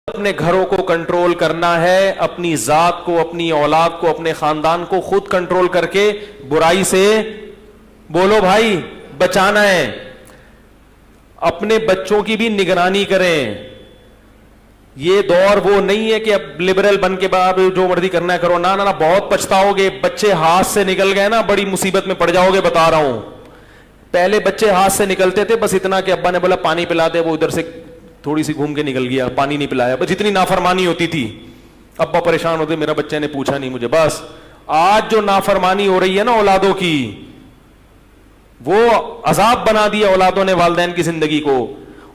اپنے گھروں کو کنٹرول کرنا ہے، اپنی ذات کو، اپنی اولاد کو، اپنے خاندان کو خود کنٹرول کر کے برائی سے بولو بھائی بچانا ہے. اپنے بچوں کی بھی نگرانی کریں. یہ دور وہ نہیں ہے کہ اب لبرل بن کے بعد جو مرضی کرنا ہے کرو. نہ نہ بہت پچھتاؤ گے. بچے ہاتھ سے نکل گئے نا بڑی مصیبت میں پڑ جاؤ گے، بتا رہا ہوں. پہلے بچے ہاتھ سے نکلتے تھے بس اتنا کہ ابا نے بولا پانی پلا دے، وہ ادھر سے تھوڑی سی گھوم کے نکل گیا، پانی نہیں پلایا، بس اتنی نافرمانی ہوتی تھی. ابا پریشان ہوتے میرا بچے نے پوچھا نہیں مجھے. بس آج جو نافرمانی ہو رہی ہے نا اولادوں کی، وہ عذاب بنا دیا اولادوں نے والدین کی زندگی کو.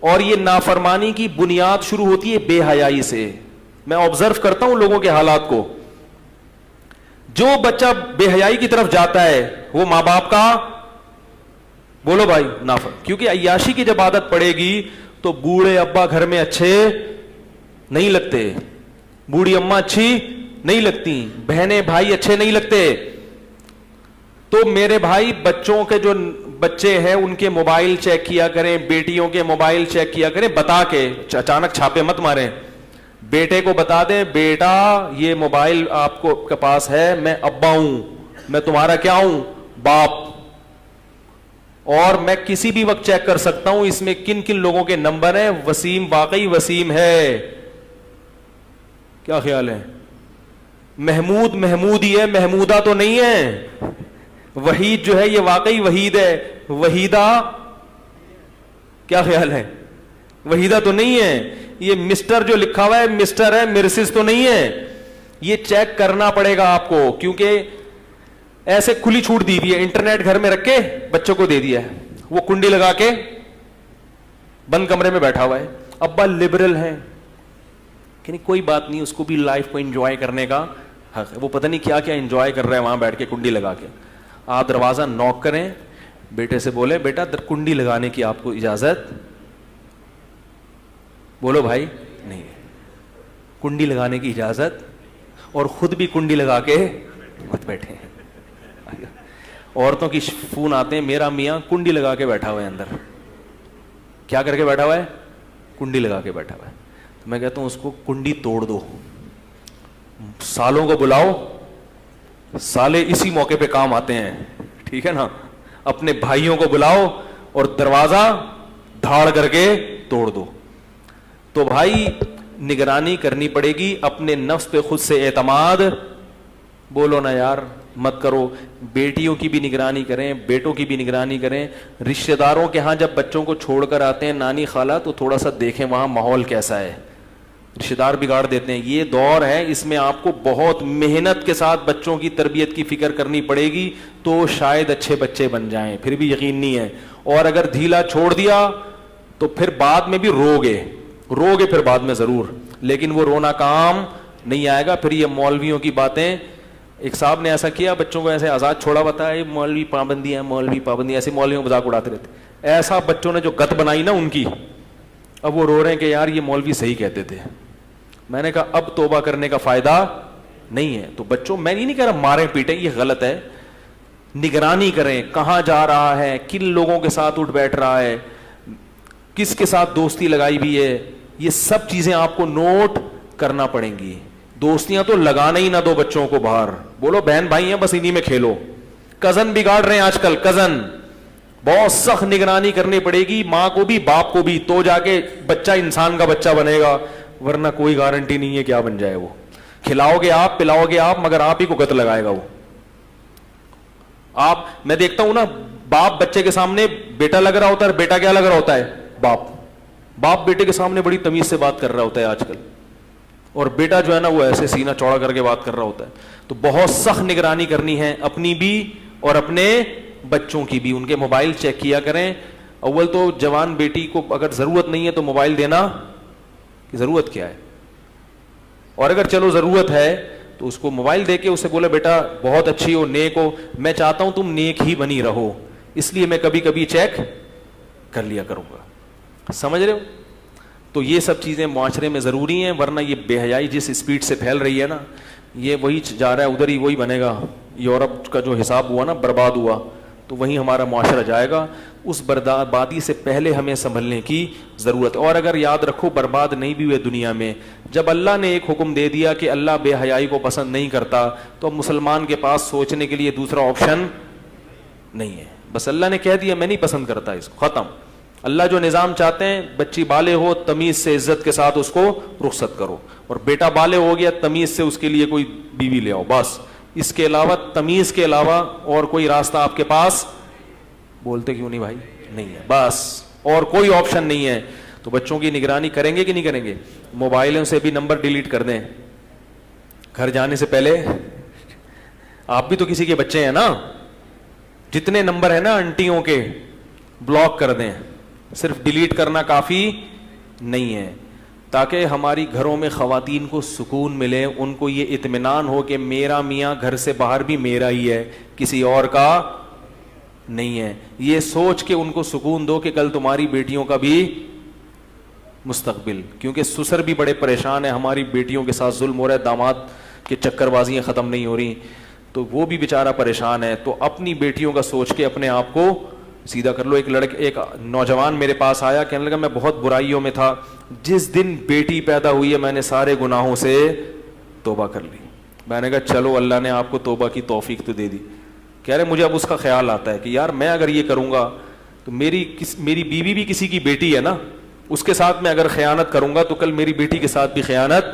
اور یہ نافرمانی کی بنیاد شروع ہوتی ہے بے حیائی سے. میں آبزرو کرتا ہوں لوگوں کے حالات کو. جو بچہ بے حیائی کی طرف جاتا ہے وہ ماں باپ کا بولو بھائی کیونکہ عیاشی کی جب عادت پڑے گی تو بوڑھے ابا گھر میں اچھے نہیں لگتے، بوڑھی اماں اچھی نہیں لگتی، بہنیں بھائی اچھے نہیں لگتے. تو میرے بھائی بچوں کے جو بچے ہیں ان کے موبائل چیک کیا کریں، بیٹیوں کے موبائل چیک کیا کریں بتا کے. اچانک چھاپے مت ماریں. بیٹے کو بتا دیں بیٹا یہ موبائل آپ کو کے پاس ہے، میں ابا ہوں، میں تمہارا کیا ہوں باپ، اور میں کسی بھی وقت چیک کر سکتا ہوں اس میں کن کن لوگوں کے نمبر ہیں. وسیم واقعی وسیم ہے، کیا خیال ہے؟ محمود محمود ہی ہے، محمودہ تو نہیں ہے. وحید جو ہے یہ واقعی وحید ہے، وحیدہ کیا خیال ہے؟ وحیدہ تو نہیں ہے. یہ مسٹر جو لکھا ہوا ہے مسٹر ہے، مرسز تو نہیں ہے. یہ چیک کرنا پڑے گا آپ کو، کیونکہ ایسے کھلی چھوٹ دی ہوئی ہے. انٹرنیٹ گھر میں رکھ کے بچوں کو دے دیا ہے، وہ کنڈی لگا کے بند کمرے میں بیٹھا ہوا ہے. ابا لبرل ہے کہ نہیں کوئی بات نہیں، اس کو بھی لائف کو انجوائے کرنے کا حق ہے. وہ پتہ نہیں کیا کیا انجوائے کر رہے ہیں وہاں بیٹھ کے کنڈی لگا کے. آپ دروازہ نوک کریں، بیٹے سے بولے بیٹا کنڈی لگانے کی آپ کو اجازت؟ بولو بھائی نہیں، کنڈی لگانے کی اجازت. اور خود بھی کنڈی لگا کے مت بیٹھے. عورتوں کی فون آتے ہیں میرا میاں کنڈی لگا کے بیٹھا ہوا ہے اندر. کیا کر کے بیٹھا ہوا ہے؟ کنڈی لگا کے بیٹھا ہوا ہے. تو میں کہتا ہوں اس کو کنڈی توڑ دو، سالوں کو بلاؤ، سالے اسی موقع پہ کام آتے ہیں، ٹھیک ہے نا. اپنے بھائیوں کو بلاؤ اور دروازہ دھاڑ کر کے توڑ دو. تو بھائی نگرانی کرنی پڑے گی. اپنے نفس پہ خود سے اعتماد بولو نا یار مت کرو. بیٹیوں کی بھی نگرانی کریں، بیٹوں کی بھی نگرانی کریں. رشتہ داروں کے ہاں جب بچوں کو چھوڑ کر آتے ہیں نانی خالہ تو تھوڑا سا دیکھیں وہاں ماحول کیسا ہے. رشتہ دار بگاڑ دیتے ہیں. یہ دور ہے اس میں آپ کو بہت محنت کے ساتھ بچوں کی تربیت کی فکر کرنی پڑے گی تو شاید اچھے بچے بن جائیں. پھر بھی یقین نہیں ہے. اور اگر ڈھیلا چھوڑ دیا تو پھر بعد میں بھی رو گے پھر بعد میں ضرور، لیکن وہ رونا کام نہیں آئے گا. پھر یہ مولویوں کی باتیں. ایک صاحب نے ایسا کیا بچوں کو ایسے آزاد چھوڑا بتا ہے مولوی پابندی ہے، مولوی پابندی، ایسے مولویوں مذاق اڑاتے رہتے. ایسا بچوں نے جو گت بنائی نا ان کی، اب وہ رو رہے ہیں کہ یار یہ مولوی صحیح کہتے تھے. میں نے کہا اب توبہ کرنے کا فائدہ نہیں ہے. تو بچوں میں نہیں کہہ رہا ماریں پیٹیں، یہ غلط ہے. نگرانی کریں کہاں جا رہا ہے، کن لوگوں کے ساتھ اٹھ بیٹھ رہا ہے، کس کے ساتھ دوستی لگائی ہوئی ہے. یہ سب چیزیں آپ کو نوٹ کرنا پڑیں گی. دوستیاں تو لگانا ہی نہ دو بچوں کو باہر. بولو بہن بھائی ہیں بس انہی میں کھیلو. کزن بگاڑ رہے ہیں آج کل، کزن. بہت سخت نگرانی کرنی پڑے گی، ماں کو بھی باپ کو بھی، تو جا کے بچہ انسان کا بچہ بنے گا. ورنہ کوئی گارنٹی نہیں ہے کیا بن جائے. وہ کھلاؤ گے آپ، پلاؤ گے آپ، مگر آپ ہی کو گت لگائے گا وہ. آپ میں دیکھتا ہوں نا باپ بچے کے سامنے بیٹا لگ رہا ہوتا ہے، بیٹا کیا لگ رہا ہوتا ہے باپ بیٹے کے سامنے بڑی تمیز سے بات کر رہا ہوتا ہے آج کل، اور بیٹا جو ہے نا وہ ایسے سینہ چوڑا کر کے بات کر رہا ہوتا ہے. تو بہت سخت نگرانی کرنی ہے اپنی بھی اور اپنے بچوں کی بھی. ان کے موبائل چیک کیا کریں. اول تو جوان بیٹی کو اگر ضرورت نہیں ہے تو موبائل دینا کی ضرورت کیا ہے، اور اگر چلو ضرورت ہے تو اس کو موبائل دے کے اسے بولا بیٹا بہت اچھی ہو، نیک ہو، میں چاہتا ہوں تم نیک ہی بنی رہو، اس لیے میں کبھی کبھی چیک کر لیا کروں گا. سمجھ رہے ہو؟ تو یہ سب چیزیں معاشرے میں ضروری ہیں. ورنہ یہ بے حیائی جس اسپیڈ سے پھیل رہی ہے نا، یہ وہی جا رہا ہے ادھر ہی وہی بنے گا. یورپ کا جو حساب ہوا نا برباد ہوا، تو وہیں ہمارا معاشرہ جائے گا. اس بربادی سے پہلے ہمیں سنبھلنے کی ضرورت ہے. اور اگر یاد رکھو برباد نہیں بھی ہوئے دنیا میں, جب اللہ نے ایک حکم دے دیا کہ اللہ بے حیائی کو پسند نہیں کرتا, تو اب مسلمان کے پاس سوچنے کے لیے دوسرا آپشن نہیں ہے. بس اللہ نے کہہ دیا میں نہیں پسند کرتا اس کو, ختم. اللہ جو نظام چاہتے ہیں بچی بالغ ہو تمیز سے عزت کے ساتھ اس کو رخصت کرو, اور بیٹا بالغ ہو گیا تمیز سے اس کے لیے کوئی بیوی لے آؤ, بس. اس کے علاوہ تمیز کے علاوہ اور کوئی راستہ آپ کے پاس, بولتے کیوں نہیں بھائی, نہیں ہے, بس اور کوئی آپشن نہیں ہے. تو بچوں کی نگرانی کریں گے کہ نہیں کریں گے؟ موبائلوں سے بھی نمبر ڈیلیٹ کر دیں گھر جانے سے پہلے. آپ بھی تو کسی کے بچے ہیں نا, جتنے نمبر ہیں نا انٹیوں کے بلاک کر دیں. صرف ڈیلیٹ کرنا کافی نہیں ہے, تاکہ ہماری گھروں میں خواتین کو سکون ملے, ان کو یہ اطمینان ہو کہ میرا میاں گھر سے باہر بھی میرا ہی ہے, کسی اور کا نہیں ہے. یہ سوچ کے ان کو سکون دو کہ کل تمہاری بیٹیوں کا بھی مستقبل, کیونکہ سسر بھی بڑے پریشان ہیں, ہماری بیٹیوں کے ساتھ ظلم ہو رہا ہے, داماد کے چکر بازیاں ختم نہیں ہو رہی, تو وہ بھی بیچارہ پریشان ہے. تو اپنی بیٹیوں کا سوچ کے اپنے آپ کو سیدھا کر لو. ایک نوجوان میرے پاس آیا, کہنے لگا میں بہت برائیوں میں تھا, جس دن بیٹی پیدا ہوئی ہے میں نے سارے گناہوں سے توبہ کر لی. میں نے کہا چلو اللہ نے آپ کو توبہ کی توفیق تو دے دی. کہہ رہے مجھے اب اس کا خیال آتا ہے کہ یار میں اگر یہ کروں گا تو میری بیوی بھی کسی کی بیٹی ہے نا, اس کے ساتھ میں اگر خیانت کروں گا تو کل میری بیٹی کے ساتھ بھی خیانت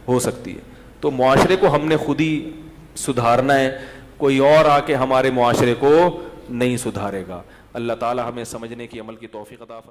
ہو سکتی ہے. تو معاشرے کو ہم نے خود ہی سدھارنا ہے, کوئی اور آ کے ہمارے معاشرے کو نہیں سدھارے گا. اللہ تعالی ہمیں سمجھنے کی عمل کی توفیق عطا فرمائے.